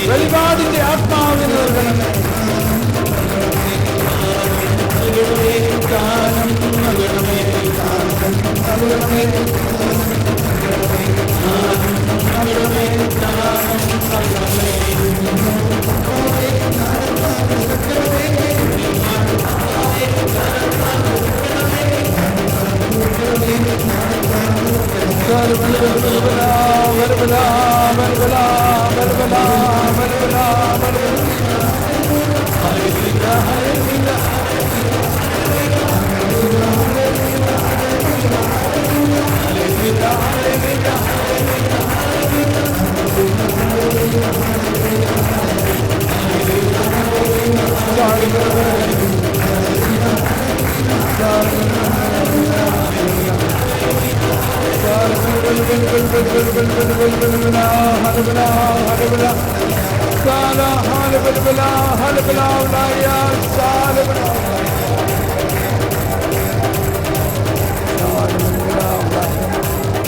വെളിപാടിന്റെ ആത്മാവിന് നൽകണമേ.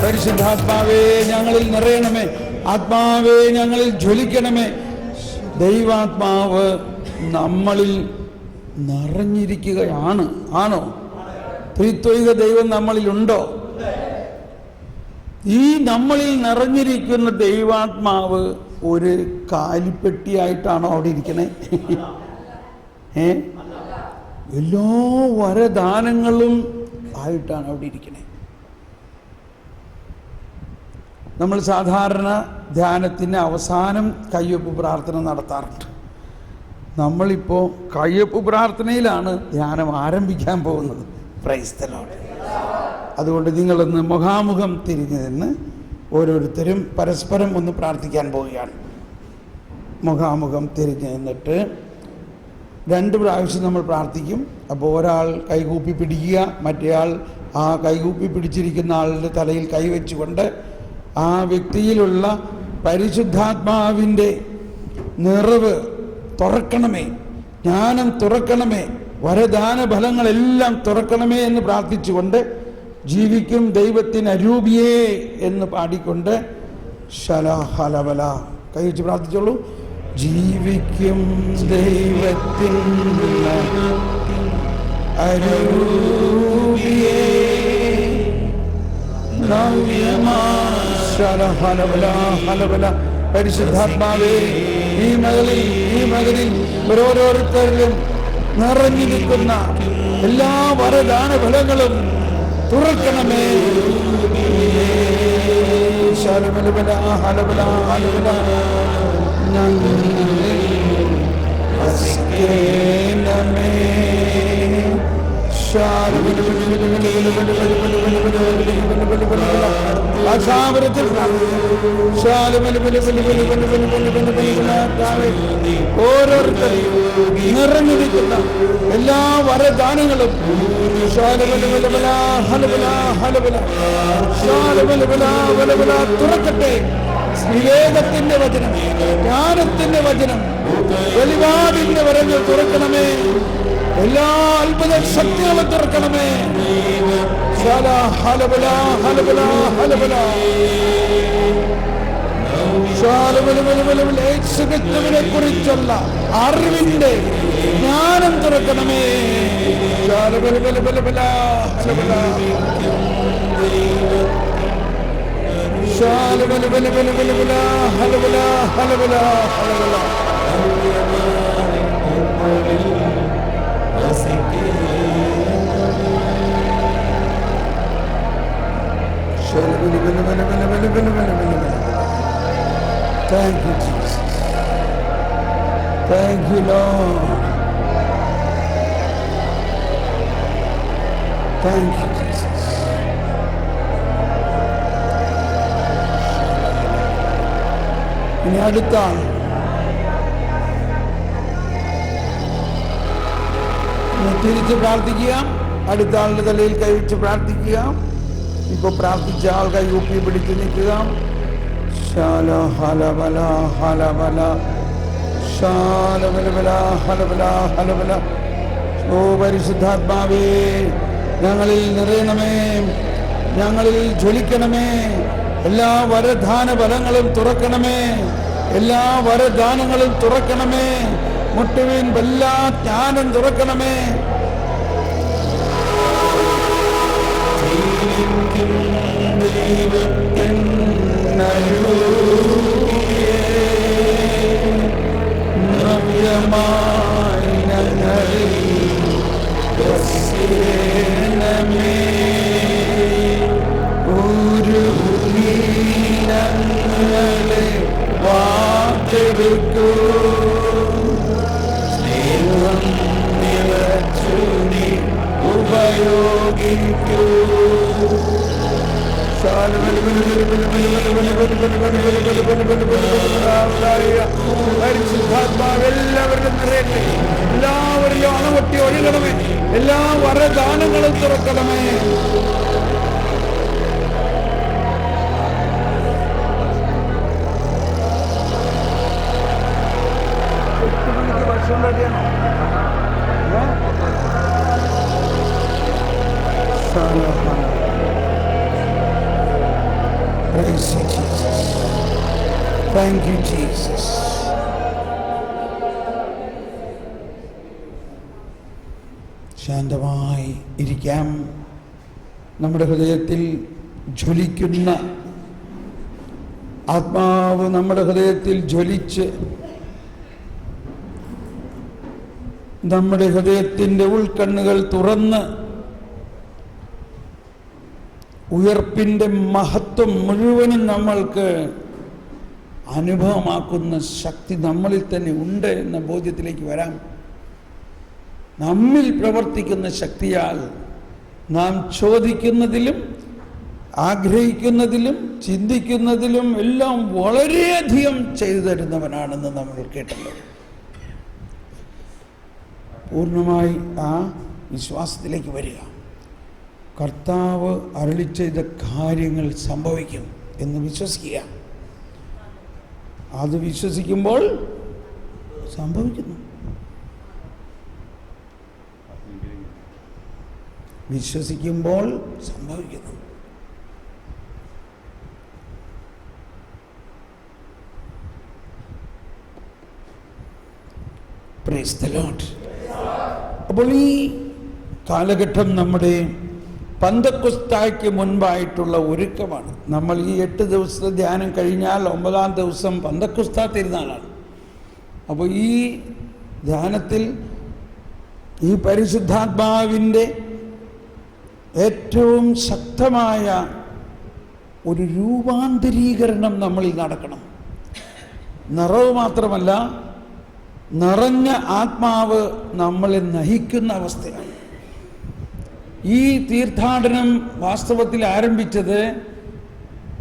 പരിശുദ്ധാത്മാവേ ഞങ്ങളിൽ നിറയണമേ. ആത്മാവേ ഞങ്ങളിൽ ജ്വലിക്കണമേ. ദൈവാത്മാവ് നമ്മളിൽ നിറഞ്ഞിരിക്കുകയാണ്. ആണോ? ത്രിത്വൈക ദൈവം നമ്മളിലുണ്ടോ? ഈ നമ്മളിൽ നിറഞ്ഞിരിക്കുന്ന ദൈവാത്മാവ് ഒരു കാലിപ്പെട്ടിയായിട്ടാണോ അവിടെ ഇരിക്കണേ? എല്ലാ വരദാനങ്ങളും ആയിട്ടാണ് അവിടെ ഇരിക്കണേ. നമ്മൾ സാധാരണ ധ്യാനത്തിന് അവസാനം കയ്യൊപ്പ് പ്രാർത്ഥന നടത്താറുണ്ട്. നമ്മളിപ്പോൾ കയ്യൊപ്പ് പ്രാർത്ഥനയിലാണ് ധ്യാനം ആരംഭിക്കാൻ പോകുന്നത്. Praise the Lord. അതുകൊണ്ട് നിങ്ങളൊന്ന് മുഖാമുഖം തിരിഞ്ഞു നിന്ന് ഓരോരുത്തരും പരസ്പരം ഒന്ന് പ്രാർത്ഥിക്കാൻ പോവുകയാണ്. മുഖാമുഖം തിരിഞ്ഞു നിന്നിട്ട് 2 പ്രാവശ്യം നമ്മൾ പ്രാർത്ഥിക്കും. അപ്പോൾ ഒരാൾ കൈകൂപ്പി പിടിക്കുക, മറ്റേയാൾ ആ കൈകൂപ്പി പിടിച്ചിരിക്കുന്ന ആളുടെ തലയിൽ കൈവച്ചുകൊണ്ട് ആ വ്യക്തിയിലുള്ള പരിശുദ്ധാത്മാവിൻ്റെ നിറവ് തുറക്കണമേ, ജ്ഞാനം തുറക്കണമേ, വരദാന ഫലങ്ങളെല്ലാം തുറക്കണമേ എന്ന് പ്രാർത്ഥിച്ചുകൊണ്ട് ജീവിക്കും ദൈവത്തിന് അരൂപിയേ എന്ന് പാടിക്കൊണ്ട് ശലഹലബല കൈ വെച്ച് പ്രാർത്ഥിച്ചോളൂ. ജീവിക്കും ദൈവത്തിന് അരൂപിയേ പരിശുദ്ധാത്മാവേ ഈ മകളിൽ ഓരോരുത്തരിലും നിറഞ്ഞിരിക്കുന്ന എല്ലാ വരദാന ഫലങ്ങളും തുറക്കണമേ. ഓരോരുത്തരും നിറഞ്ഞിരിക്കുന്ന എല്ലാ വരദാനങ്ങളും തുറക്കട്ടെ. വിവേകത്തിന്റെ വചനം, ജ്ഞാനത്തിന്റെ വചനം, വെളിപാടിന്റെ വരങ്ങൾ തുറക്കണമേ. എല്ലാ അത്ഭുത ശക്തികളും തുറക്കണമേ. യേശുക്രിസ്തുവിനെ കുറിച്ചുള്ള അറിവിന്റെ ജ്ഞാനം തുറക്കണമേ. Thank you, Jesus. Thank you, Lord. Thank you, Jesus. ഇനി അടുത്ത ആൾ. തിരിച്ച് പ്രാർത്ഥിക്കുക. അടുത്ത ആളുടെ തലയിൽ കൈവച്ച് പ്രാർത്ഥിക്കുക. ഇപ്പൊ പ്രാർത്ഥിച്ച ആൾ കൈ ഊപ്പി പിടിച്ച് നിൽക്കുക. ഓ പരിശുദ്ധാത്മാവേ, ഞങ്ങളിൽ നിറയണമേ, ഞങ്ങളിൽ ജ്വലിക്കണമേ. എല്ലാ വരദാന ഫലങ്ങളും തുറക്കണമേ, എല്ലാ വരദാനങ്ങളും തുറക്കണമേ. മുട്ടുവിൻ എല്ലാ ജ്ഞാനം തുറക്കണമേ. വാർത്തെടുക്കൂ, സ്നേഹം നിറച്ചു നീ ഉപയോഗിക്കൂ. പരിശുദ്ധാത്മാവ് എല്ലാവരിലും നിറയട്ടെ. എല്ലാവരിലും അണവട്ടി ഒഴുകണമേ. എല്ലാ വരദാനങ്ങളും തുറക്കണമേ. ഭക്ഷണം റെഡിയാണോ? Praise you, Jesus. Thank you, Jesus. ശാന്തമായി ഇരിക്കാം. നമ്മുടെ ഹൃദയത്തിൽ ജ്വലിക്കുന്ന ആത്മാവ് നമ്മുടെ ഹൃദയത്തിൽ ജ്വലിച്ച് നമ്മുടെ ഹൃദയത്തിൻ്റെ ഉൾക്കണ്ണുകൾ തുറന്ന് ഉയർപ്പിൻ്റെ മഹത്വം മുഴുവനും നമ്മൾക്ക് അനുഭവമാക്കുന്ന ശക്തി നമ്മളിൽ തന്നെ ഉണ്ട് എന്ന ബോധ്യത്തിലേക്ക് വരാം. നമ്മിൽ പ്രവർത്തിക്കുന്ന ശക്തിയാൽ നാം ചോദിക്കുന്നതിലും ആഗ്രഹിക്കുന്നതിലും ചിന്തിക്കുന്നതിലും എല്ലാം വളരെയധികം ചെയ്തു തരുന്നവനാണെന്ന് നമ്മൾ കേട്ടല്ലോ. പൂർണ്ണമായി ആ വിശ്വാസത്തിലേക്ക് വരിക. കർത്താവ് അരുളി ചെയ്ത കാര്യങ്ങൾ സംഭവിക്കും എന്ന് വിശ്വസിക്കുക. അത് വിശ്വസിക്കുമ്പോൾ സംഭവിക്കുന്നു. വിശ്വസിക്കുമ്പോൾ സംഭവിക്കുന്നു. Praise the Lord. അപ്പോൾ ഈ കാലഘട്ടം നമ്മുടെ പന്തക്കുസ്തായ്ക്ക് മുൻപായിട്ടുള്ള ഒരുക്കമാണ്. നമ്മൾ ഈ 8 ദിവസത്തെ ധ്യാനം കഴിഞ്ഞാൽ 9-ാം ദിവസം പന്തക്കുസ്താ തിരുനാളാണ്. അപ്പോൾ ഈ ധ്യാനത്തിൽ ഈ പരിശുദ്ധാത്മാവിൻ്റെ ഏറ്റവും ശക്തമായ ഒരു രൂപാന്തരീകരണം നമ്മളിൽ നടക്കണം. നിറവ് മാത്രമല്ല, നിറഞ്ഞ ആത്മാവ് നമ്മളെ നയിക്കുന്ന അവസ്ഥയാണ്. ഈ തീർത്ഥാടനം വാസ്തവത്തിൽ ആരംഭിച്ചത്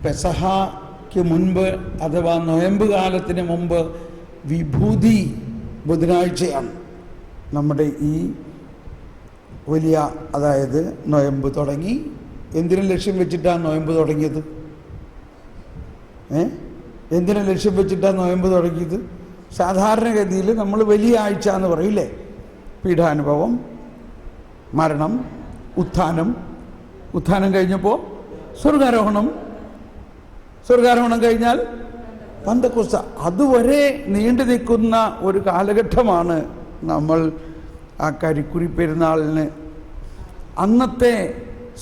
പെസഹയ്ക്ക് മുൻപ് അഥവാ നൊയമ്പ് കാലത്തിന് മുമ്പ് വിഭൂതി ബുധനാഴ്ചയാണ്. നമ്മുടെ ഈ വലിയ അതായത് നൊയമ്പ് തുടങ്ങി. എന്തിനും ലക്ഷ്യം വെച്ചിട്ടാണ് നൊയമ്പ് തുടങ്ങിയത്? എന്തിനും ലക്ഷ്യം വെച്ചിട്ടാണ് നൊയമ്പ് തുടങ്ങിയത്? സാധാരണഗതിയിൽ നമ്മൾ വലിയ ആഴ്ച എന്ന് പറയില്ലേ? പീഠാനുഭവം, മരണം, ഉത്ഥാനം കഴിഞ്ഞപ്പോൾ സ്വർഗാരോഹണം കഴിഞ്ഞാൽ പന്തക്കോസ്ത അതുവരെ നീണ്ടു നിൽക്കുന്ന ഒരു കാലഘട്ടമാണ് നമ്മൾ ആ കരിക്കുരി പെരുന്നാളിന് അന്നത്തെ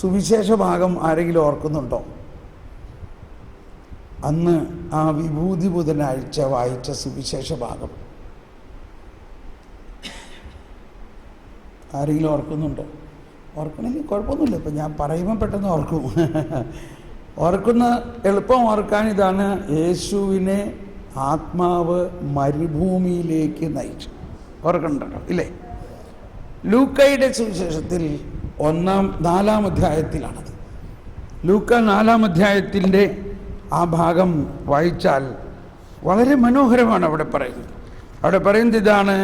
സുവിശേഷ ഭാഗം ആരെങ്കിലും ഓർക്കുന്നുണ്ടോ? അന്ന് ആ വിഭൂതി ബുധനാഴ്ച വായിച്ച സുവിശേഷ ഭാഗം ആരെങ്കിലും ഓർക്കുന്നുണ്ടോ? ഓർക്കണമെങ്കിൽ കുഴപ്പമൊന്നുമില്ല, ഇപ്പം ഞാൻ പറയുമ്പോൾ പെട്ടെന്ന് ഓർക്കും. ഓർക്കുന്ന എളുപ്പം ഓർക്കാൻ ഇതാണ്: യേശുവിനെ ആത്മാവ് മരുഭൂമിയിലേക്ക് നയിച്ചു. ഓർക്കണ്ടോ ഇല്ലേ? ലൂക്കയുടെ സുവിശേഷത്തിൽ 4-ാം അധ്യായത്തിലാണത്. ലൂക്ക 4-ാം അധ്യായത്തിൻ്റെ ആ ഭാഗം വായിച്ചാൽ വളരെ മനോഹരമാണ്. അവിടെ പറയുന്നത് ഇതാണ്: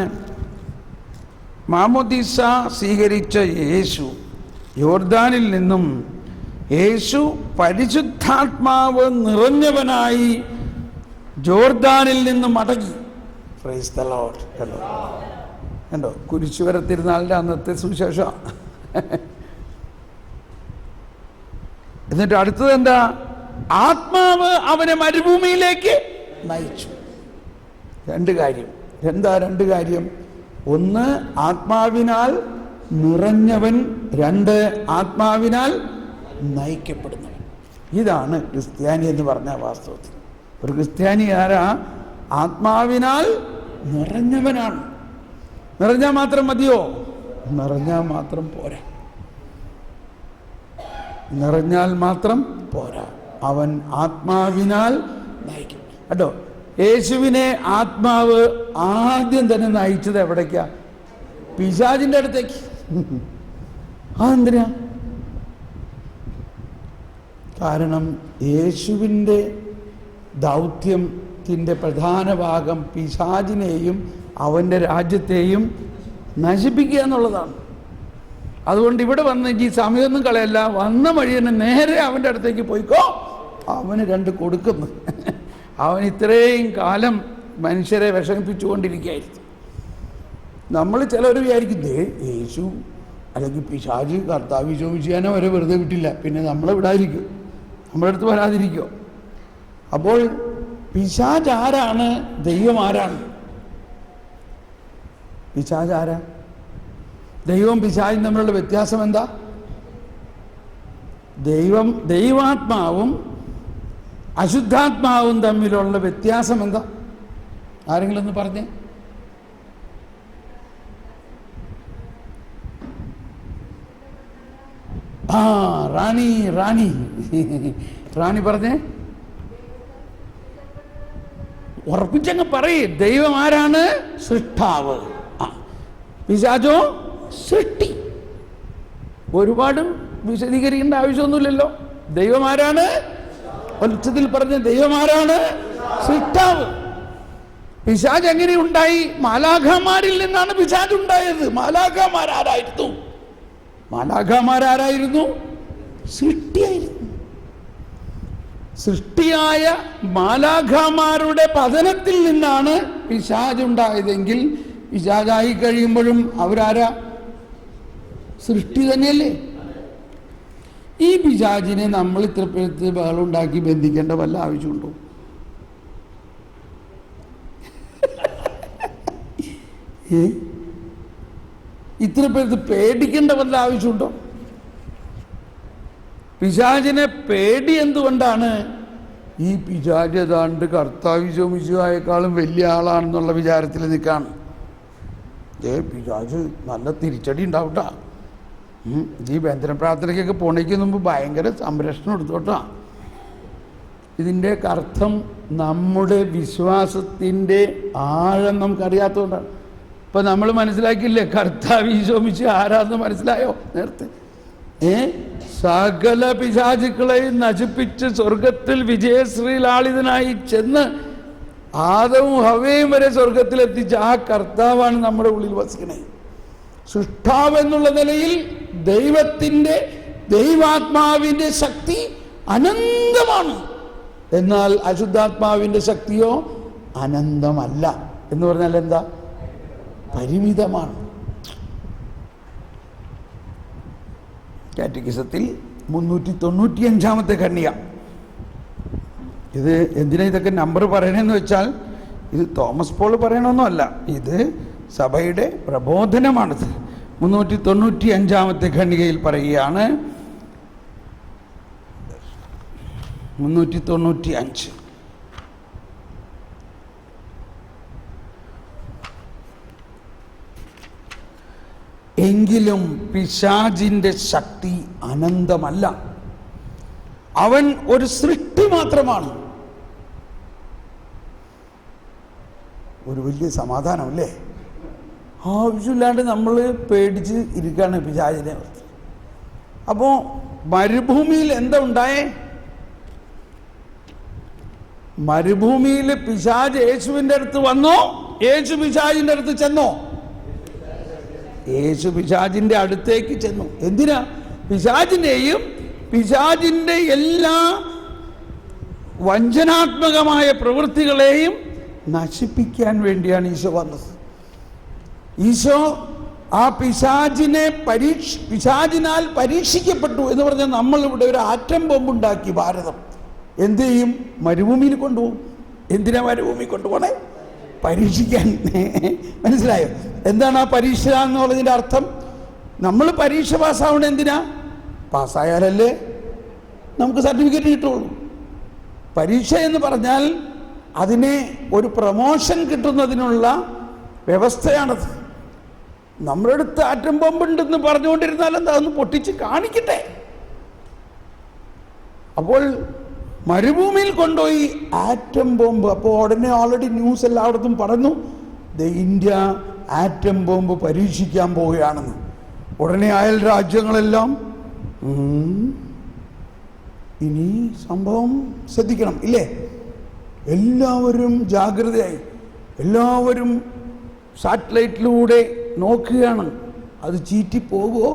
മാമോദീസ സ്വീകരിച്ച യേശു യോർദാനിൽ നിന്നും യേശു പരിശുദ്ധാത്മാവ് നിറഞ്ഞവനായി ജോർദാനിൽ നിന്ന് മടങ്ങി. Praise the Lord. കണ്ടോ കുരിശുവര തിരുനാളിൻ്റെ അന്നത്തെ സുവിശേഷം. എന്നിട്ട് അടുത്തത് എന്താ? ആത്മാവ് അവനെ മരുഭൂമിയിലേക്ക് നയിച്ചു. രണ്ട് കാര്യം. എന്താ രണ്ട് കാര്യം? ഒന്ന്, ആത്മാവിനാൽ നിറഞ്ഞവൻ. രണ്ട്, ആത്മാവിനാൽ നയിക്കപ്പെടുന്നവൻ. ഇതാണ് ക്രിസ്ത്യാനി എന്ന് പറഞ്ഞ വാസ്തവത്തിൽ. ഒരു ക്രിസ്ത്യാനി ആരാ? ആത്മാവിനാൽ നിറഞ്ഞവനാണ്. നിറഞ്ഞാൽ മാത്രം മതിയോ? നിറഞ്ഞാൽ മാത്രം പോരാ. നിറഞ്ഞാൽ മാത്രം പോരാ. അവൻ ആത്മാവിനാൽ നയിക്കും. കേട്ടോ, യേശുവിനെ ആത്മാവ് ആദ്യം തന്നെ നയിച്ചത് എവിടേക്കാ? പിശാചിൻ്റെ അടുത്തേക്ക്. അതെന്തിനാ? കാരണം യേശുവിൻ്റെ ദൗത്യത്തിൻ്റെ പ്രധാന ഭാഗം പിശാചിനെയും അവൻ്റെ രാജ്യത്തെയും നശിപ്പിക്കുക എന്നുള്ളതാണ്. അതുകൊണ്ട് ഇവിടെ വന്ന് ഈ സമയമൊന്നും കളയല്ല, വന്ന വഴി തന്നെ നേരെ അവൻ്റെ അടുത്തേക്ക് പോയിക്കോ. അവന് 2 കൊടുക്കുന്നു. അവൻ ഇത്രയും കാലം മനുഷ്യരെ വിഷമിപ്പിച്ചുകൊണ്ടിരിക്കുകയായിരുന്നു. നമ്മൾ ചിലർ വിചാരിക്കുന്നേ യേശു അല്ലെങ്കിൽ പിശാച് കർത്താവ് വിശ്വസിക്കാനോ വരെ വെറുതെ വിട്ടില്ല, പിന്നെ നമ്മളെ വിടാതിരിക്കും, നമ്മുടെ അടുത്ത് വരാതിരിക്കോ? അപ്പോൾ പിശാച് ആരാണ്? ദൈവം ആരാണ്? പിശാച് ആരാ? ദൈവവും പിശാചും തമ്മിലുള്ള വ്യത്യാസം എന്താ? ദൈവാത്മാവും അശുദ്ധാത്മാവും തമ്മിലുള്ള വ്യത്യാസം എന്താ? ആരെങ്കിലും ഒന്ന് പറഞ്ഞേ. റാണി പറഞ്ഞേ, ഉറപ്പിച്ചങ്ങ് പറയേ. ദൈവം ആരാണ്? സൃഷ്ടാവ്. പിശാചോ സൃഷ്ടി. ഒരുപാട് വിശദീകരിക്കേണ്ട ആവശ്യമൊന്നുമില്ലല്ലോ. ദൈവം ആരാണ്? ഒച്ചത്തിൽ പറഞ്ഞ ദൈവം ആരാണ്? സൃഷ്ടാവ്. പിശാച് എങ്ങനെ ഉണ്ടായി? മാലാഖമാരിൽ നിന്നാണ് പിശാച് ഉണ്ടായത്. മാലാഖമാരാരായിരുന്നു? സൃഷ്ടിയായിരുന്നു. സൃഷ്ടിയായ മാലാഖമാരുടെ പതനത്തിൽ നിന്നാണ് പിശാച് ഉണ്ടായതെങ്കിൽ പിശാചായി കഴിയുമ്പോഴും അവരാരാ? സൃഷ്ടി തന്നെയല്ലേ? ഈ പിശാചിനെ നമ്മൾ ഇത്ര പേര് ബഹളുണ്ടാക്കി ബന്ധിക്കേണ്ട വല്ല ആവശ്യമുണ്ടോ? ഇത്ര പേർക്ക് പേടിക്കേണ്ട വല്ല ആവശ്യമുണ്ടോ? പിശാചിനെ പേടി എന്തുകൊണ്ടാണ്? ഈ പിശാച് ഏതാണ്ട് കർത്താവ് ശോമിശുവായേക്കാളും വലിയ ആളാണെന്നുള്ള വിചാരത്തിൽ നിൽക്കാണ്. പിശാച് നല്ല തിരിച്ചടി ഉണ്ടാവട്ടാ. ഈ ബന്ധന പ്രാർത്ഥനയ്ക്കൊക്കെ പോണേക്ക് മുമ്പ് ഭയങ്കര സംരക്ഷണം എടുത്തോട്ടാ. ഇതിൻ്റെയൊക്കെ അർത്ഥം നമ്മുടെ വിശ്വാസത്തിൻ്റെ ആഴം നമുക്കറിയാത്തതുകൊണ്ടാണ്. ഇപ്പം നമ്മൾ മനസ്സിലാക്കിയില്ലേ കർത്താവ് ഈശോമിശിഹ ആരാന്ന്? മനസ്സിലായോ നേരത്തെ? സകല പിശാചുക്കളെയും നശിപ്പിച്ച് സ്വർഗത്തിൽ വിജയശ്രീലാളിതനായി ചെന്ന് ആദവും ഹവ്വയും വരെ സ്വർഗത്തിലെത്തിച്ച ആ കർത്താവാണ് നമ്മുടെ ഉള്ളിൽ വസിക്കണേ. സൃഷ്ടാവ് എന്നുള്ള നിലയിൽ ദൈവാത്മാവിൻ്റെ ശക്തി അനന്തമാണ്. എന്നാൽ അശുദ്ധാത്മാവിൻ്റെ ശക്തിയോ അനന്തമല്ല. എന്ന് പറഞ്ഞാൽ എന്താ? പരിമിതമാണ്. കാറ്റഗിസത്തിൽ 395-ാമത്തെ ഖണ്ഡിക ഇത് എന്തിനാ ഇതൊക്കെ നമ്പർ പറയണമെന്ന് വെച്ചാൽ, ഇത് തോമസ് പോൾ പറയണമെന്നല്ല, ഇത് സഭയുടെ പ്രബോധനമാണിത്. 395 ഖണ്ഡികയിൽ പറയുകയാണ്, 395 എങ്കിലും പിശാചിന്റെ ശക്തി അനന്തമല്ല, അവൻ ഒരു സൃഷ്ടി മാത്രമാണ്. ഒരു വലിയ സമാധാനമല്ലേ? ആവശ്യമില്ലാണ്ട് നമ്മൾ പേടിച്ച് ഇരിക്കുകയാണ് പിശാചിനെ. അപ്പോൾ മരുഭൂമിയിൽ എന്താ ഉണ്ടായേ? മരുഭൂമിയിൽ പിശാച് യേശുവിൻ്റെ അടുത്ത് വന്നോ? യേശു പിശാചിൻ്റെ അടുത്ത് ചെന്നോ? യേശു പിശാചിൻ്റെ അടുത്തേക്ക് ചെന്നു. എന്തിനാ? പിശാചിനെയും പിശാചിൻ്റെ എല്ലാ വഞ്ചനാത്മകമായ പ്രവൃത്തികളെയും നശിപ്പിക്കാൻ വേണ്ടിയാണ് ഈശോ വന്നത്. ഈശോ ആ പിശാചിനാൽ പരീക്ഷിക്കപ്പെട്ടു എന്ന് പറഞ്ഞാൽ, നമ്മളിവിടെ ഒരു ആറ്റം ബോംബുണ്ടാക്കി ഭാരതം എന്ത് ചെയ്യും? മരുഭൂമിയിൽ കൊണ്ടുപോകും. എന്തിനാ മരുഭൂമി കൊണ്ടുപോകണേ? പരീക്ഷിക്കാൻ. മനസ്സിലായോ? എന്താണ് ആ പരീക്ഷ എന്നുള്ളതിൻ്റെ അർത്ഥം? നമ്മൾ പരീക്ഷ പാസ്സാവണം എന്തിനാ? പാസ്സായാലല്ലേ നമുക്ക് സർട്ടിഫിക്കറ്റ് കിട്ടുള്ളൂ. പരീക്ഷ എന്ന് പറഞ്ഞാൽ അതിനെ ഒരു പ്രമോഷൻ കിട്ടുന്നതിനുള്ള വ്യവസ്ഥയാണത്. നമ്മുടെ അടുത്ത് ആറ്റം ബോംബുണ്ടെന്ന് പറഞ്ഞുകൊണ്ടിരുന്നാൽ എന്താ? ഒന്ന് പൊട്ടിച്ച് കാണിക്കട്ടെ. അപ്പോൾ മരുഭൂമിയിൽ കൊണ്ടുപോയി ആറ്റം ബോംബ്. അപ്പോൾ ഉടനെ ഓൾറെഡി ന്യൂസ് എല്ലായിടത്തും പറഞ്ഞു, ഇന്ത്യ ആറ്റം ബോംബ് പരീക്ഷിക്കാൻ പോവുകയാണെന്ന്. ഉടനെ അയൽ രാജ്യങ്ങളെല്ലാം ഇനി സംഭവം ശ്രദ്ധിക്കണം ഇല്ലേ? എല്ലാവരും ജാഗ്രതയായി, എല്ലാവരും സാറ്റലൈറ്റിലൂടെ നോക്കുകയാണ്. അത് ചീറ്റിപ്പോകുമോ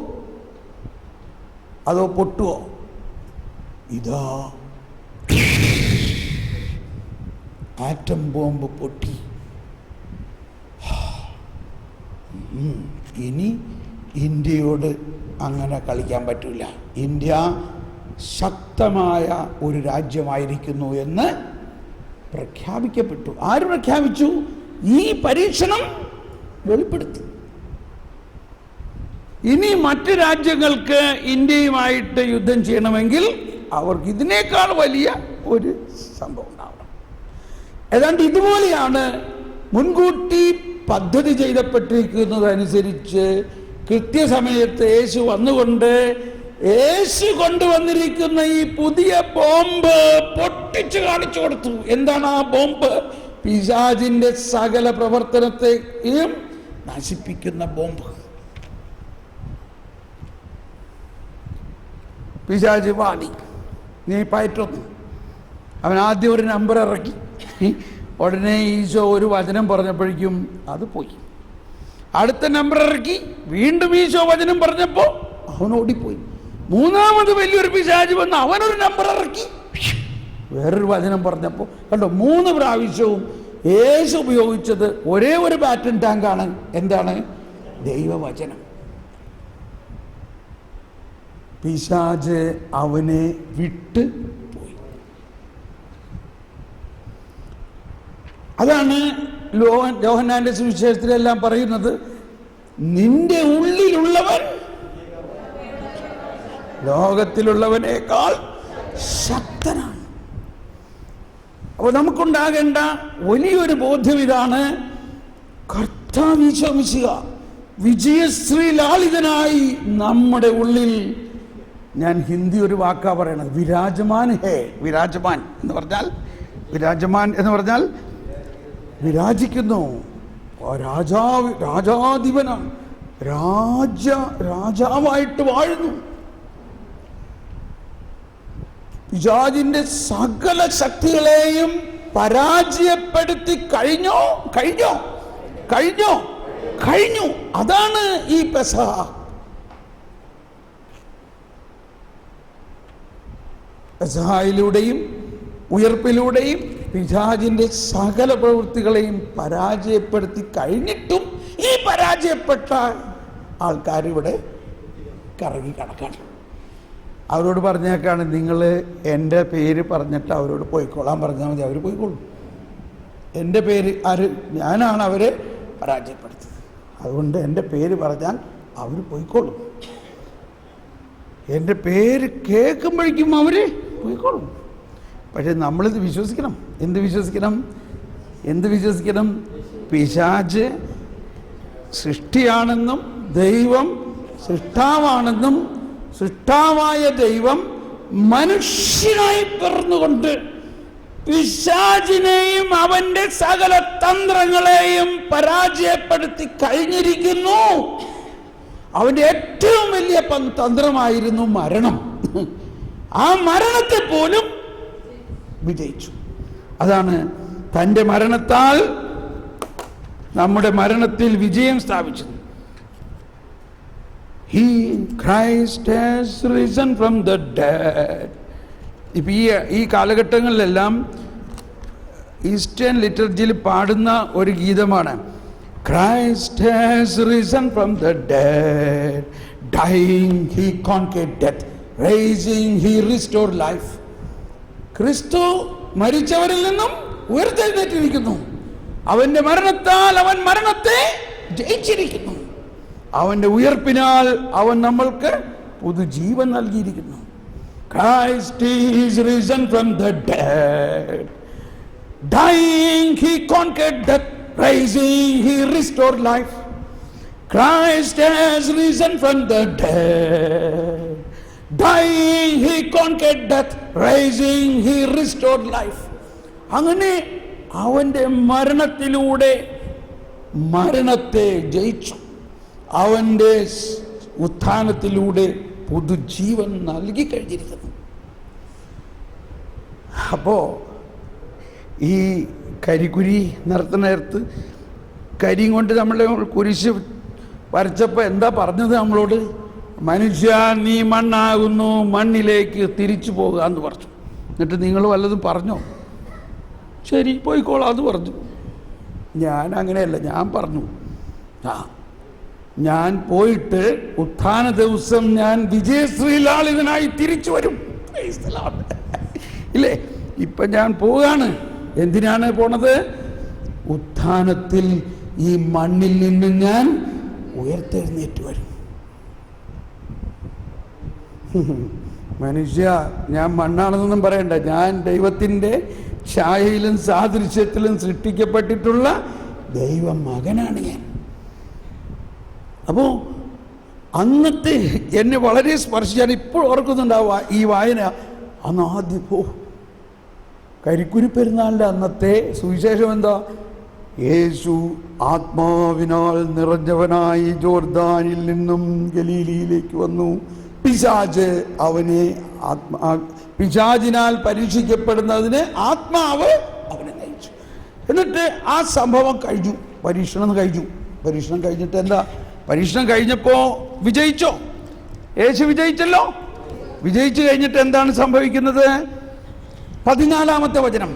അതോ പൊട്ടുമോ? ഇതാ ആറ്റം ബോംബ് പൊട്ടി. ഇനി ഇന്ത്യയോട് അങ്ങനെ കളിക്കാൻ പറ്റില്ല. ഇന്ത്യ ശക്തമായ ഒരു രാജ്യമായിരിക്കുന്നു എന്ന് പ്രഖ്യാപിക്കപ്പെട്ടു. ആര് പ്രഖ്യാപിച്ചു? ഈ പരീക്ഷണം വെളിപ്പെടുത്തി. ഇനി മറ്റ് രാജ്യങ്ങൾക്ക് ഇന്ത്യയുമായിട്ട് യുദ്ധം ചെയ്യണമെങ്കിൽ അവർക്ക് ഇതിനേക്കാൾ വലിയ ഒരു സംഭവം ഉണ്ടാവണം. ഏതാണ്ട് ഇതുപോലെയാണ് മുൻകൂട്ടി പദ്ധതി ചെയ്യപ്പെട്ടിരിക്കുന്നതനുസരിച്ച് കൃത്യസമയത്ത് യേശു വന്നുകൊണ്ട് യേശു കൊണ്ടുവന്നിരിക്കുന്ന ഈ പുതിയ ബോംബ് പൊട്ടിച്ചു കാണിച്ചു കൊടുത്തു. എന്താണ് ആ ബോംബ്? പിശാചിന്റെ സകല പ്രവർത്തനത്തെയും നശിപ്പിക്കുന്ന ബോംബ്. പിശാച് വാടി, നീ പയറ്റൊന്നു. അവൻ ആദ്യം ഒരു നമ്പർ ഇറക്കി. ഉടനെ ഈശോ ഒരു വചനം പറഞ്ഞപ്പോഴേക്കും അത് പോയി. അടുത്ത നമ്പർ ഇറക്കി, വീണ്ടും ഈശോ വചനം പറഞ്ഞപ്പോൾ അവൻ ഓടിപ്പോയി. മൂന്നാമത് വലിയൊരു പിശാച് വന്ന് അവനൊരു നമ്പർ ഇറക്കി, വേറൊരു വചനം പറഞ്ഞപ്പോൾ കണ്ടോ, 3 പ്രാവശ്യവും യേശു ഉപയോഗിച്ചത് ഒരേ ഒരു ബാറ്റൻ ടാങ്കാണ്. എന്താണ്? ദൈവവചനം. പിശാച് അവനെ വിട്ട് പോയി. അതാണ് യോഹന്നാന്റെ സുവിശേഷത്തിലെല്ലാം പറയുന്നത്, നിന്റെ ഉള്ളിലുള്ളവൻ ലോകത്തിലുള്ളവനേക്കാൾ ശക്തനാണ്. അപ്പോൾ നമുക്കുണ്ടാകേണ്ട വലിയൊരു ബോധ്യം ഇതാണ്, കർത്താവ് ഈശോ മിശിഹ വിജയശ്രീ ലാളിതനായി നമ്മുടെ ഉള്ളിൽ, ഞാൻ ഹിന്ദി ഒരു വാക്കാ പറയണത്, വിരാജമാൻ ഹേ. വിരാജമാൻ എന്ന് പറഞ്ഞാൽ വിരാജിക്കുന്നു. രാജാധിപനാണ്, രാജാവായിട്ട് വാഴുന്നു. പിശാചിന്റെ സകല ശക്തികളെയും പരാജയപ്പെടുത്തി കഴിഞ്ഞു. അതാണ് ഈ പെസഹ. പെസഹയിലൂടെയും ഉയർപ്പിലൂടെയും പിശാചിന്റെ സകല പ്രവൃത്തികളെയും പരാജയപ്പെടുത്തി കഴിഞ്ഞിട്ടും ഈ പരാജയപ്പെട്ട ആൾക്കാർ ഇവിടെ കറങ്ങി കിടക്കാണ്. അവരോട് പറഞ്ഞേക്കാണ്, നിങ്ങൾ എൻ്റെ പേര് പറഞ്ഞിട്ട് അവരോട് പോയിക്കോളാൻ പറഞ്ഞാൽ മതി, അവർ പോയിക്കോളും. എൻ്റെ പേര് ഞാനാണ് അവരെ പരാജയപ്പെടുത്തിയത്, അതുകൊണ്ട് എൻ്റെ പേര് പറഞ്ഞാൽ അവർ പോയിക്കോളും. എൻ്റെ പേര് കേൾക്കുമ്പോഴേക്കും അവർ പോയിക്കോളും. പക്ഷെ നമ്മളിത് വിശ്വസിക്കണം. എന്ത് വിശ്വസിക്കണം? പിശാച് സൃഷ്ടിയാണെന്നും ദൈവം സൃഷ്ടാവാണെന്നും സൃഷ്ടാവായ ദൈവം മനുഷ്യനായി പിറന്നുകൊണ്ട് പിശാചിനെയും അവന്റെ സകല തന്ത്രങ്ങളെയും പരാജയപ്പെടുത്തി കഴിഞ്ഞിരിക്കുന്നു. അവന്റെ ഏറ്റവും വലിയ തന്ത്രമായിരുന്നു മരണം. ആ മരണത്തെ പോലും വിജയിച്ചു. അതാണ് തൻ്റെ മരണത്താൽ നമ്മുടെ മരണത്തിൽ വിജയം സ്ഥാപിച്ചത്. He Christ has risen from the dead. ഇപ്പം ഈ കാലഘട്ടങ്ങളിലെല്ലാം ഈസ്റ്റേൺ ലിറ്റർജിയിൽ പാടുന്ന ഒരു ഗീതമാണ്, Christ has risen from the dead, dying he conquered death, raising he restored life. ക്രിസ്തു മരിച്ചവരിൽ നിന്നും ഉയർത്തെഴുന്നേറ്റിരിക്കുന്നു. അവന്റെ മരണത്താൽ അവൻ മരണത്തെ ജയിച്ചിരിക്കുന്നു. അവന്റെ ഉയർപ്പിനാൽ അവൻ നമ്മൾക്ക് പുതുജീവൻ നൽകിയിരിക്കുന്നു. Christ is risen from the dead, dying he conquered death, rising he restored life. Christ has risen from the dead, dying he conquered death, rising he restored life. അങ്ങനെ അവന്റെ മരണത്തിലൂടെ മരണത്തെ ജയിച്ചു. അവന്റെ ഉത്ഥാനത്തിലൂടെ പുതുജീവൻ നൽകി കഴിഞ്ഞിരിക്കുന്നു. അപ്പോ ഈ കരിക്കുരി നടത്തുന്നിടത്ത് കരിയും കൊണ്ട് നമ്മളെ കുരിശ് വരച്ചപ്പോൾ എന്താ പറഞ്ഞത് നമ്മളോട്? മനുഷ്യ നീ മണ്ണാകുന്നു, മണ്ണിലേക്ക് തിരിച്ചു പോകുക എന്ന് പറഞ്ഞു. എന്നിട്ട് നിങ്ങൾ വല്ലതും പറഞ്ഞോ? ശരി പോയിക്കോളാം എന്ന് പറഞ്ഞു. ഞാൻ അങ്ങനെയല്ല, ഞാൻ പറഞ്ഞു, ഞാൻ പോയിട്ട് ഉത്ഥാന ദിവസം ഞാൻ വിജയശ്രീലാളിതനായി തിരിച്ചു വരും. ഇല്ലേ? ഇപ്പം ഞാൻ പോവുകയാണ്. എന്തിനാണ് പോണത്? ഉത്ഥാനത്തിൽ ഈ മണ്ണിൽ നിന്ന് ഞാൻ ഉയർത്തെഴുന്നേറ്റ് വരും. മനുഷ്യ ഞാൻ മണ്ണാണെന്നൊന്നും പറയണ്ട, ഞാൻ ദൈവത്തിൻ്റെ ഛായയിലും സാദൃശ്യത്തിലും സൃഷ്ടിക്കപ്പെട്ടിട്ടുള്ള ദൈവ മകനാണ് ഞാൻ. അപ്പോൾ അന്നത്തെ എന്നെ വളരെ സ്പർശിച്ചാൽ ഇപ്പോൾ ഓർക്കുന്നുണ്ടാവുക ഈ വായന. അന്ന് ആദ്യം കരിക്കുരി പെരുന്നാളിൻ്റെ അന്നത്തെ സുവിശേഷം എന്താ? യേശു ആത്മാവിനാൽ നിറഞ്ഞവനായി ജോർദാനിൽ നിന്നും ഗലീലയിലേക്ക് വന്നു. പിശാച് അവനെ പിശാചിനാൽ പരീക്ഷിക്കപ്പെടുന്നതിന് ആത്മാവ് അവനെ നയിച്ചു. എന്നിട്ട് ആ സംഭവം കഴിഞ്ഞു, പരീക്ഷണം കഴിഞ്ഞിട്ട് എന്താ? പരീക്ഷണം കഴിഞ്ഞപ്പോൾ വിജയിച്ചോ? യേശു വിജയിച്ചല്ലോ. വിജയിച്ചു കഴിഞ്ഞിട്ട് എന്താണ് സംഭവിക്കുന്നത്? 14-ാമത്തെ വചനം,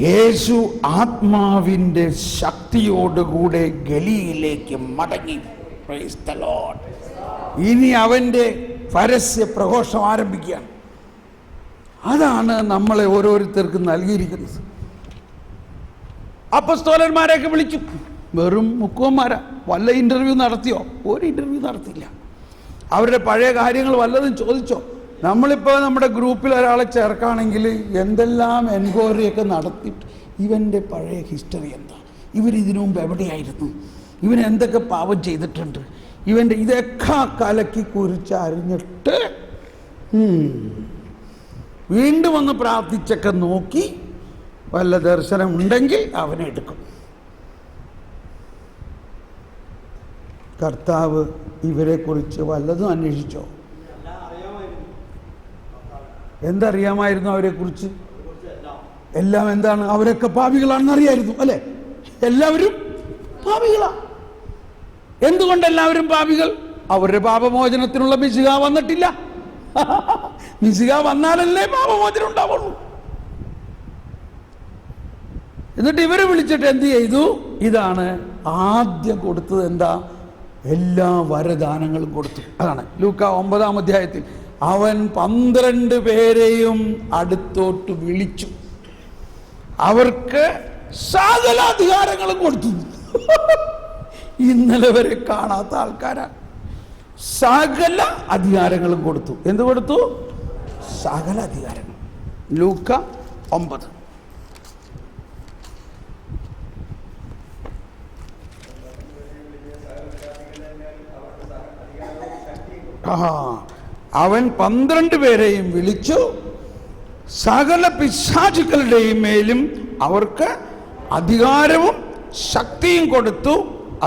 യേശു ആത്മാവിൻ്റെ ശക്തിയോടുകൂടെ ഗലീലയിലേക്ക് മടങ്ങി. Praise the Lord. ഇനി അവൻ്റെ പരസ്യ പ്രഘോഷം ആരംഭിക്കുകയാണ്. അതാണ് നമ്മളെ ഓരോരുത്തർക്കും നൽകിയിരിക്കുന്നത്. അപ്പസ്തോലന്മാരെയൊക്കെ വിളിച്ചു, വെറും മുക്കുവന്മാരാ. വല്ല ഇൻ്റർവ്യൂ നടത്തിയോ? ഒരു ഇൻ്റർവ്യൂ നടത്തിയില്ല. അവരുടെ പഴയ കാര്യങ്ങൾ വല്ലതും ചോദിച്ചോ? നമ്മളിപ്പോൾ നമ്മുടെ ഗ്രൂപ്പിൽ ഒരാളെ ചേർക്കുകയാണെങ്കിൽ എന്തെല്ലാം എൻക്വയറിയൊക്കെ നടത്തിയിട്ട് ഇവൻ്റെ പഴയ ഹിസ്റ്ററി എന്താ, ഇവരിതിനു മുമ്പ് എവിടെയായിരുന്നു, ഇവൻ എന്തൊക്കെ പാപം ചെയ്തിട്ടുണ്ട്, ഇവൻ്റെ ഇതൊക്കെ കലക്കി കുറിച്ച് അറിഞ്ഞിട്ട് വീണ്ടും ഒന്ന് പ്രാർത്ഥിച്ചൊക്കെ നോക്കി വല്ല ദർശനം ഉണ്ടെങ്കിൽ അവനെ എടുക്കും. കർത്താവ് ഇവരെക്കുറിച്ച് വല്ലതും അന്വേഷിച്ചോ? എന്തറിയാമായിരുന്നു അവരെക്കുറിച്ച്? എല്ലാം എന്താണ്? അവരൊക്കെ പാപികളാണെന്ന് അറിയായിരുന്നു, അല്ലേ? എല്ലാവരും പാപികളാണ്. എന്തുകൊണ്ട് എല്ലാവരും പാപികൾ? അവരുടെ പാപമോചനത്തിനുള്ള മിശിഹ വന്നിട്ടില്ല. മിശിഹ വന്നാലല്ലേ പാപമോചനം ഉണ്ടാവുള്ളൂ. എന്നിട്ട് ഇവരെ വിളിച്ചിട്ട് എന്ത് ചെയ്തു? ഇതാണ് ആദ്യം കൊടുത്തത്. എന്താ? എല്ലാ വരദാനങ്ങളും കൊടുത്തു. അതാണ് ലൂക്ക 9-ാം അധ്യായത്തിൽ അവൻ 12 പേരെയും അടുത്തോട്ട് വിളിച്ചു, അവർക്ക് സകല അധികാരങ്ങളും കൊടുത്തു. ഇന്നലെ വരെ കാണാത്ത ആൾക്കാരാണ്. സകല അധികാരങ്ങളും കൊടുത്തു. എന്ത് കൊടുത്തു? സകല അധികാരങ്ങൾ. ലൂക്ക 9. അവൻ 12 പേരെയും വിളിച്ചു, സകല പിശാചുക്കളുടെയും മേലും അവർക്ക് അധികാരവും ശക്തിയും കൊടുത്തു.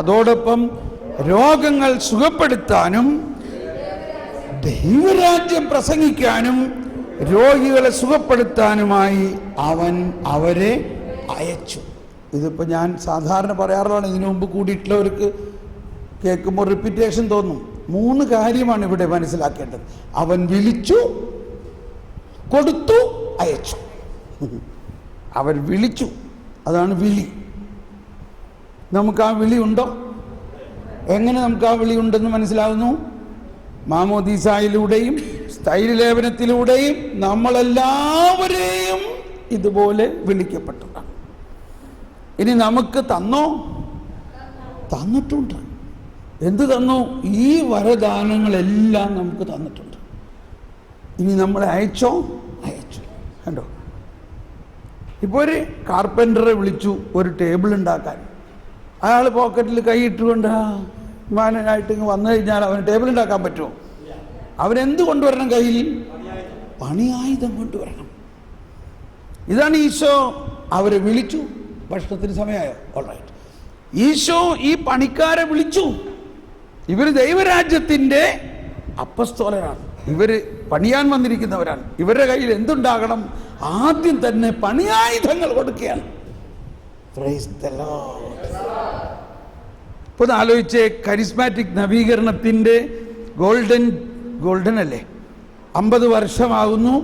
അതോടൊപ്പം രോഗങ്ങൾ സുഖപ്പെടുത്താനും ദൈവരാജ്യം പ്രസംഗിക്കാനും രോഗികളെ സുഖപ്പെടുത്താനുമായി അവൻ അവരെ അയച്ചു. ഇതിപ്പോൾ ഞാൻ സാധാരണ പറയാറുള്ളതാണ്. ഇതിനു മുമ്പ് കൂടിയിട്ടുള്ളവർക്ക് കേൾക്കുമ്പോൾ റിപ്പീറ്റേഷൻ തോന്നും. 3 കാര്യമാണ് ഇവിടെ മനസ്സിലാക്കേണ്ടത്. അവൻ വിളിച്ചു, കൊടുത്തു, അയച്ചു. അവൻ വിളിച്ചു, അതാണ് വിളി. നമുക്ക് ആ വിളി ഉണ്ടോ? എങ്ങനെ നമുക്ക് ആ വിളി ഉണ്ടെന്ന് മനസ്സിലാവുന്നു? മാമോദീസായിലൂടെയും സ്ഥൈര്യലേപനത്തിലൂടെയും നമ്മളെല്ലാവരെയും ഇതുപോലെ വിളിക്കപ്പെട്ടതാണ്. ഇനി നമുക്ക് തന്നോ? തന്നിട്ടുണ്ട്. എന്ത് തന്നു? ഈ വരദാനങ്ങളെല്ലാം നമുക്ക് തന്നിട്ടുണ്ട്. ഇനി നമ്മളെ അയച്ചോ? അയച്ചു. കണ്ടോ, ഇപ്പോൾ ഒരു കാർപ്പൻ്ററെ വിളിച്ചു ഒരു ടേബിൾ ഉണ്ടാക്കാൻ. അയാൾ പോക്കറ്റിൽ കൈയിട്ടുകൊണ്ട് മാനായിട്ട് വന്നു കഴിഞ്ഞാൽ അവന് ടേബിൾ ഉണ്ടാക്കാൻ പറ്റുമോ? അവനെന്ത് കൊണ്ടുവരണം? കയ്യിൽ പണിയായുധം കൊണ്ടുവരണം. ഇതാണ് ഈശോ. അവരെ വിളിച്ചു. ഭക്ഷണത്തിന് സമയമായോ? ഓൾറൈറ്റ്. ഈശോ ഈ പണിക്കാരെ വിളിച്ചു. ഇവർ ദൈവരാജ്യത്തിൻ്റെ അപ്പസ്തോലരാണ്. ഇവർ പണിയാൻ വന്നിരിക്കുന്നവരാണ്. ഇവരുടെ കയ്യിൽ എന്തുണ്ടാകണം? ആദ്യം തന്നെ പണിയായുധങ്ങൾ കൊടുക്കുകയാണ്. ഇപ്പോൾ ആലോചിച്ച് കരിസ്മാറ്റിക് നവീകരണത്തിൻ്റെ ഗോൾഡൻ അല്ലേ, 50 വർഷമാകുന്നു.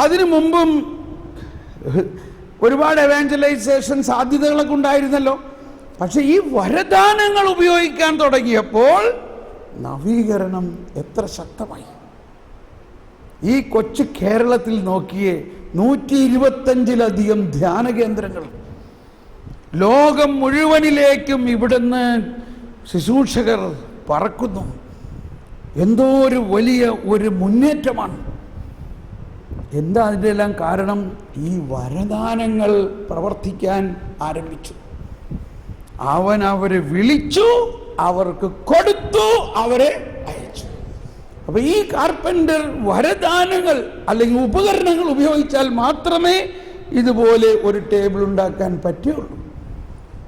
അതിനു മുമ്പും ഒരുപാട് എവാഞ്ചലൈസേഷൻ സാധ്യതകളൊക്കെ ഉണ്ടായിരുന്നല്ലോ. പക്ഷെ ഈ വരദാനങ്ങൾ ഉപയോഗിക്കാൻ തുടങ്ങിയപ്പോൾ നവീകരണം എത്ര ശക്തമായി. ഈ കൊച്ചു കേരളത്തിൽ നോക്കിയേ, 125-ലധികം ധ്യാന കേന്ദ്രങ്ങൾ. ലോകം മുഴുവനിലേക്കും ഇവിടുന്ന് ശുശ്രൂഷകർ പറക്കുന്നു. എന്തോ ഒരു വലിയ ഒരു മുന്നേറ്റമാണ്. എന്താ അതിൻ്റെ എല്ലാം കാരണം? ഈ വരദാനങ്ങൾ പ്രവർത്തിക്കാൻ ആരംഭിച്ചു. അവൻ അവരെ വിളിച്ചു, അവർക്ക് കൊടുത്തു, അവരെ അയച്ചു. അപ്പൊ ഈ കാർപ്പൻ്റർ വരദാനങ്ങൾ അല്ലെങ്കിൽ ഉപകരണങ്ങൾ ഉപയോഗിച്ചാൽ മാത്രമേ ഇതുപോലെ ഒരു ടേബിൾ ഉണ്ടാക്കാൻ പറ്റുള്ളൂ.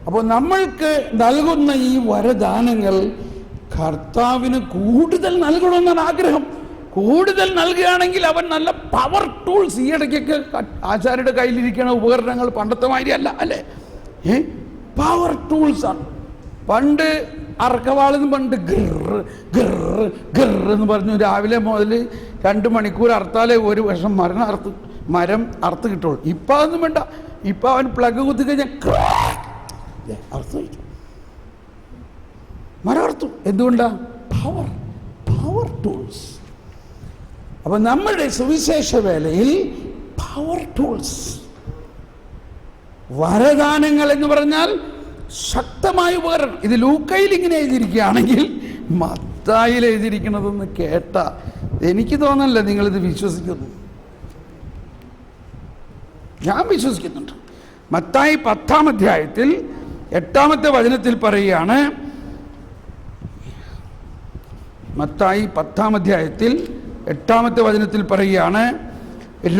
അപ്പോൾ നമ്മൾക്ക് നൽകുന്ന ഈ വരദാനങ്ങൾ കർത്താവിന് കൂടുതൽ നൽകണമെന്നാണ് ആഗ്രഹം. കൂടുതൽ നൽകുകയാണെങ്കിൽ അവൻ നല്ല പവർ ടൂൾസ്. ഈ ഇടയ്ക്കൊക്കെ ആചാര്യയുടെ കയ്യിലിരിക്കുന്ന ഉപകരണങ്ങൾ പണ്ടത്തെ മാതിരി അല്ല അല്ലേ, പവർ ടൂൾസാണ്. പണ്ട് അറക്കവാളെന്ന് പണ്ട് ഗിറ് ഗിറ് ഗിറ് എന്ന് പറഞ്ഞു രാവിലെ മുതൽ 2 മണിക്കൂർ അറുത്താലേ ഒരു വർഷം മരം അറുത്ത് കിട്ടുള്ളൂ. ഇപ്പം അതൊന്നും വേണ്ട. ഇപ്പം അവൻ പ്ലഗ് കുത്തി കഴിഞ്ഞാൽ അറുത്ത് കഴിച്ചു, മരം അറുത്തു. എന്തുകൊണ്ടാ? Power tools. അപ്പം നമ്മുടെ സുവിശേഷ വേലയിൽ പവർ ടൂൾസ്, വരദാനങ്ങൾ എന്ന് പറഞ്ഞാൽ ശക്തമായ ഉപകരണം. ഇത് ലൂക്കയിൽ ഇങ്ങനെ എഴുതിയിരിക്കുകയാണെങ്കിൽ മത്തായിൽ എഴുതിയിരിക്കണതെന്ന് കേട്ട എനിക്ക് തോന്നല്ല നിങ്ങളിത് വിശ്വസിക്കുന്നു. ഞാൻ വിശ്വസിക്കുന്നുണ്ട്. മത്തായി 10-ാം അധ്യായത്തിൽ 8-ാമത്തെ വചനത്തിൽ പറയുകയാണ്. മത്തായി 10-ാം അധ്യായത്തിൽ 8-ാമത്തെ വചനത്തിൽ പറയുകയാണ്,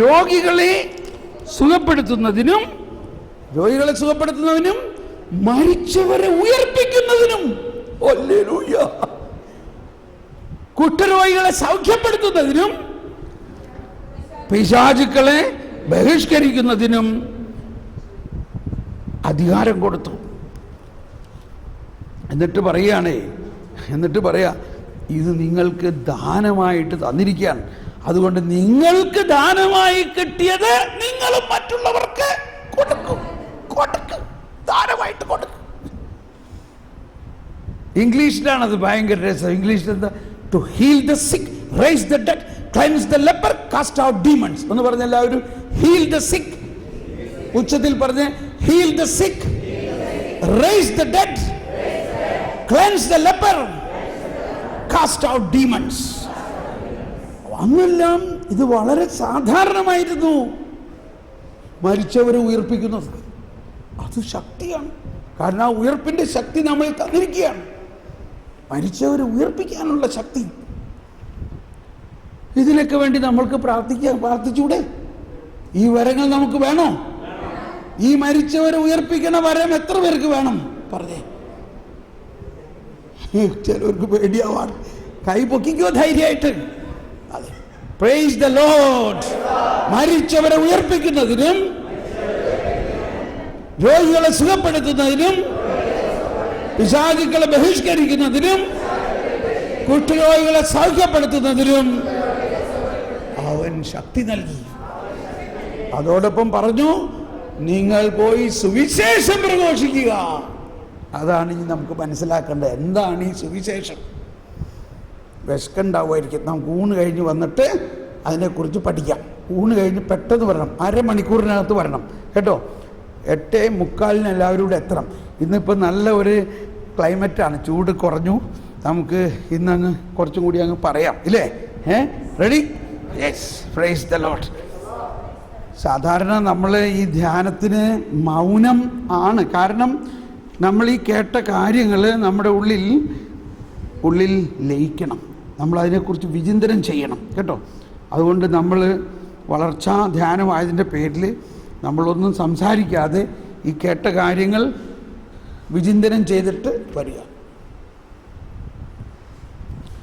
രോഗികളെ സുഖപ്പെടുത്തുന്നതിനും മരിച്ചവരെ ഉയർപ്പിക്കുന്നതിനും, ഹല്ലേലൂയ, കുഷ്ഠരോഗികളെ സൗഖ്യപ്പെടുത്തുന്നതിനും പിശാചുക്കളെ ബഹിഷ്കരിക്കുന്നതിനും അധികാരം കൊടുത്തു. എന്നിട്ട് പറയാ ഇത് നിങ്ങൾക്ക് ദാനമായിട്ട് തന്നിരിക്കുകയാണ്. അതുകൊണ്ട് നിങ്ങൾക്ക് ദാനമായി കിട്ടിയത് നിങ്ങളും മറ്റുള്ളവർക്ക് കൊടുക്കും. ദാനമായിട്ട് കൊടുക്കും. ഇംഗ്ലീഷിലാണത് ഭയങ്കര രസം. ഇംഗ്ലീഷിൽ എന്താ? To heal the sick, raise the dead, cleanse the leper, cast out demons എന്ന് പറഞ്ഞ എല്ലാവരും ഹീൽ ദ സിക്ക്. ഉച്ചത്തിൽ പറഞ്ഞ് heal the sick, raise the dead, cleanse the leper, cast out demons. അന്നെല്ലാം ഇത് വളരെ സാധാരണമായിരുന്നു. മരിച്ചവരെ ഉയർപ്പിക്കുന്നത് അത് ശക്തിയാണ്. കാരണം ആ ഉയർപ്പിന്റെ ശക്തി നമ്മൾ തന്നിരിക്കുകയാണ്. മരിച്ചവരെ ഉയർപ്പിക്കാനുള്ള ശക്തി. ഇതിനൊക്കെ വേണ്ടി നമ്മൾക്ക് പ്രാർത്ഥിച്ചൂടെ? ഈ വരങ്ങൾ നമുക്ക് വേണോ? ഈ മരിച്ചവരെ ഉയർപ്പിക്കണ വരം എത്ര പേർക്ക് വേണം? പറഞ്ഞേ. ചിലവർക്ക് പേടിയാവാൻ. കൈ പൊക്കിക്കോ ധൈര്യമായിട്ട്. അതെ, പ്രൈസ് ദ ലോർഡ്. മരിച്ചവരെ ഉയർപ്പിക്കുന്നതിനും രോഗികളെ സുഖപ്പെടുത്തുന്നതിനും പിശാചുക്കളെ ബഹിഷ്കരിക്കുന്നതിനും കുഷ്ഠരോഗികളെ സൗഖ്യപ്പെടുത്തുന്നതിനും അവൻ ശക്തി നൽകി. അതോടൊപ്പം പറഞ്ഞു, നിങ്ങൾ പോയി സുവിശേഷം പ്രഘോഷിക്കുക. അതാണ് ഇനി നമുക്ക് മനസ്സിലാക്കേണ്ടത്. എന്താണ് ഈ സുവിശേഷം? വിശക്കുണ്ടാവുമായിരിക്കും. നമുക്ക് ഊണ് കഴിഞ്ഞ് വന്നിട്ട് അതിനെക്കുറിച്ച് പഠിക്കാം. ഊണ് കഴിഞ്ഞ് പെട്ടെന്ന് വരണം, അരമണിക്കൂറിനകത്ത് വരണം കേട്ടോ. 8:45 എല്ലാവരും കൂടെ എത്തണം. ഇന്നിപ്പോൾ നല്ല ഒരു ക്ലൈമറ്റാണ്, ചൂട് കുറഞ്ഞു. നമുക്ക് ഇന്നങ്ങ് കുറച്ചും കൂടി അങ്ങ് പറയാം, ഇല്ലേ? Ready? Yes, praise the Lord. സാധാരണ നമ്മൾ ഈ ധ്യാനത്തിന് മൗനം ആണ്. കാരണം നമ്മൾ ഈ കേട്ട കാര്യങ്ങൾ നമ്മുടെ ഉള്ളിൽ ലയിക്കണം. നമ്മളതിനെക്കുറിച്ച് വിചിന്തനം ചെയ്യണം കേട്ടോ. അതുകൊണ്ട് നമ്മൾ വളർച്ചാ ധ്യാനമായതിൻ്റെ പേരിൽ നമ്മളൊന്നും സംസാരിക്കാതെ ഈ കേട്ട കാര്യങ്ങൾ വിചിന്തനം ചെയ്തിട്ട് വരിക.